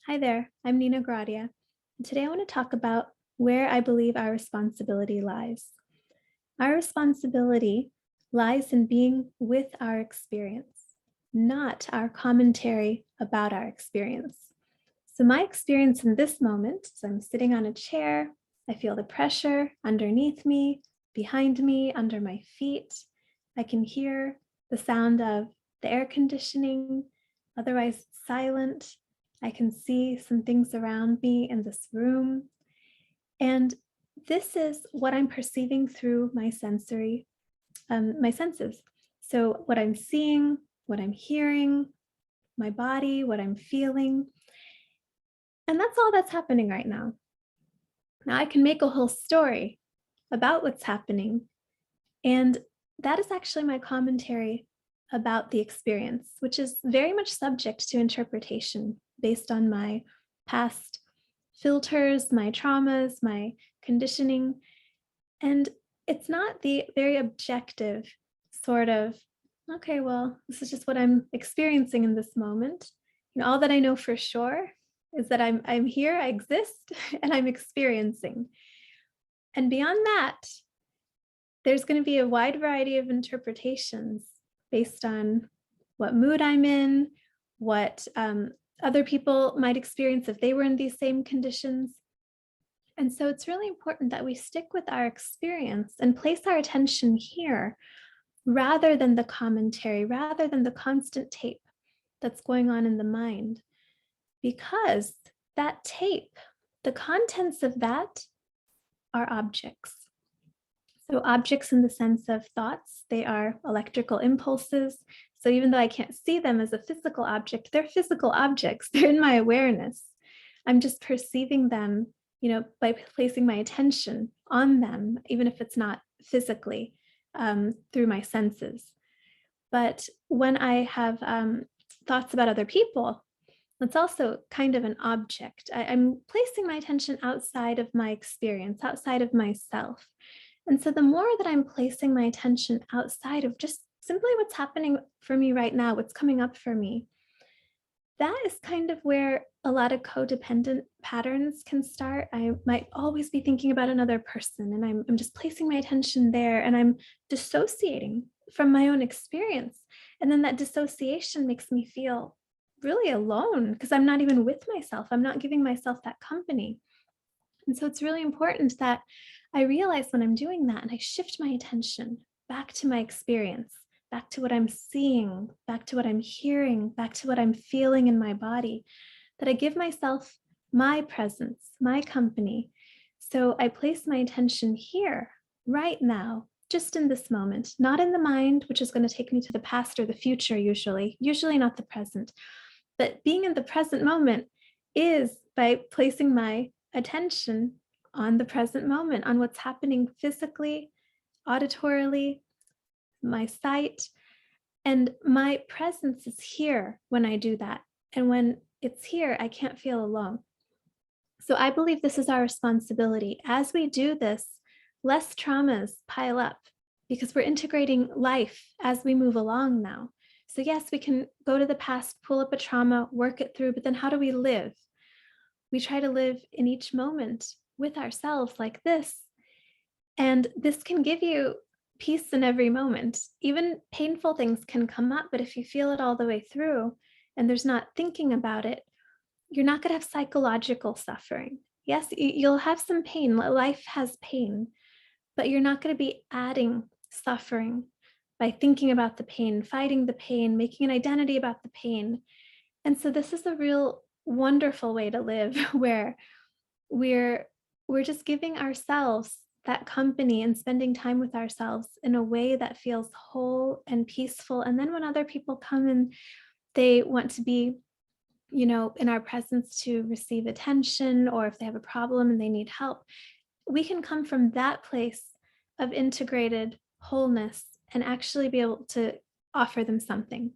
Hi there, I'm Nina Goradia. And today I want to talk about where I believe our responsibility lies. Our responsibility lies in being with our experience, not our commentary about our experience. So, my experience in this moment is I'm sitting on a chair, I feel the pressure underneath me, behind me, under my feet. I can hear the sound of the air conditioning, otherwise silent. I can see some things around me in this room. And this is what I'm perceiving through my senses. So, what I'm seeing, what I'm hearing, my body, what I'm feeling. And that's all that's happening right now. Now, I can make a whole story about what's happening. And that is actually my commentary about the experience, which is very much subject to interpretation based on my past filters, my traumas, my conditioning. And it's not the very objective sort of, okay, well, this is just what I'm experiencing in this moment. All that I know for sure is that I'm here, I exist, and I'm experiencing. And beyond that, there's going to be a wide variety of interpretations based on what mood I'm in, what other people might experience if they were in these same conditions. And so it's really important that we stick with our experience and place our attention here rather than the commentary, rather than the constant tape that's going on in the mind. Because that tape, the contents of that are objects. So objects in the sense of thoughts, they are electrical impulses. So even though I can't see them as a physical object, they're physical objects. They're in my awareness. I'm just perceiving them, by placing my attention on them, even if it's not physically through my senses. But when I have thoughts about other people, that's also kind of an object. I'm placing my attention outside of my experience, outside of myself. And so the more that I'm placing my attention outside of just simply what's happening for me right now, what's coming up for me, that is kind of where a lot of codependent patterns can start. I might always be thinking about another person, and I'm just placing my attention there, and I'm dissociating from my own experience. And then that dissociation makes me feel really alone because I'm not even with myself. I'm not giving myself that company. And so it's really important that I realize when I'm doing that and I shift my attention back to my experience, back to what I'm seeing, back to what I'm hearing, back to what I'm feeling in my body, that I give myself my presence, my company. So I place my attention here, right now, just in this moment, not in the mind, which is going to take me to the past or the future, usually not the present. But being in the present moment is by placing my attention on the present moment, on what's happening physically, auditorily, my sight. And my presence is here when I do that. And when it's here, I can't feel alone. So I believe this is our responsibility. As we do this, less traumas pile up because we're integrating life as we move along now. So yes, we can go to the past, pull up a trauma, work it through, but then how do we live? We try to live in each moment with ourselves like this. And this can give you peace in every moment. Even painful things can come up, but if you feel it all the way through and there's not thinking about it, you're not going to have psychological suffering. Yes, you'll have some pain. Life has pain, but you're not going to be adding suffering by thinking about the pain, fighting the pain, making an identity about the pain. And so this is a real wonderful way to live where we're just giving ourselves that company and spending time with ourselves in a way that feels whole and peaceful. And then when other people come and they want to be, in our presence to receive attention, or if they have a problem and they need help, we can come from that place of integrated wholeness and actually be able to offer them something.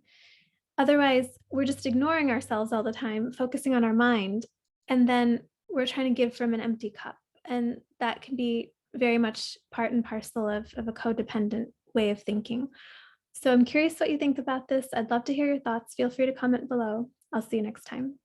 Otherwise, we're just ignoring ourselves all the time, focusing on our mind, and then we're trying to give from an empty cup. And that can be very much part and parcel of a codependent way of thinking. So I'm curious what you think about this. I'd love to hear your thoughts. Feel free to comment below. I'll see you next time.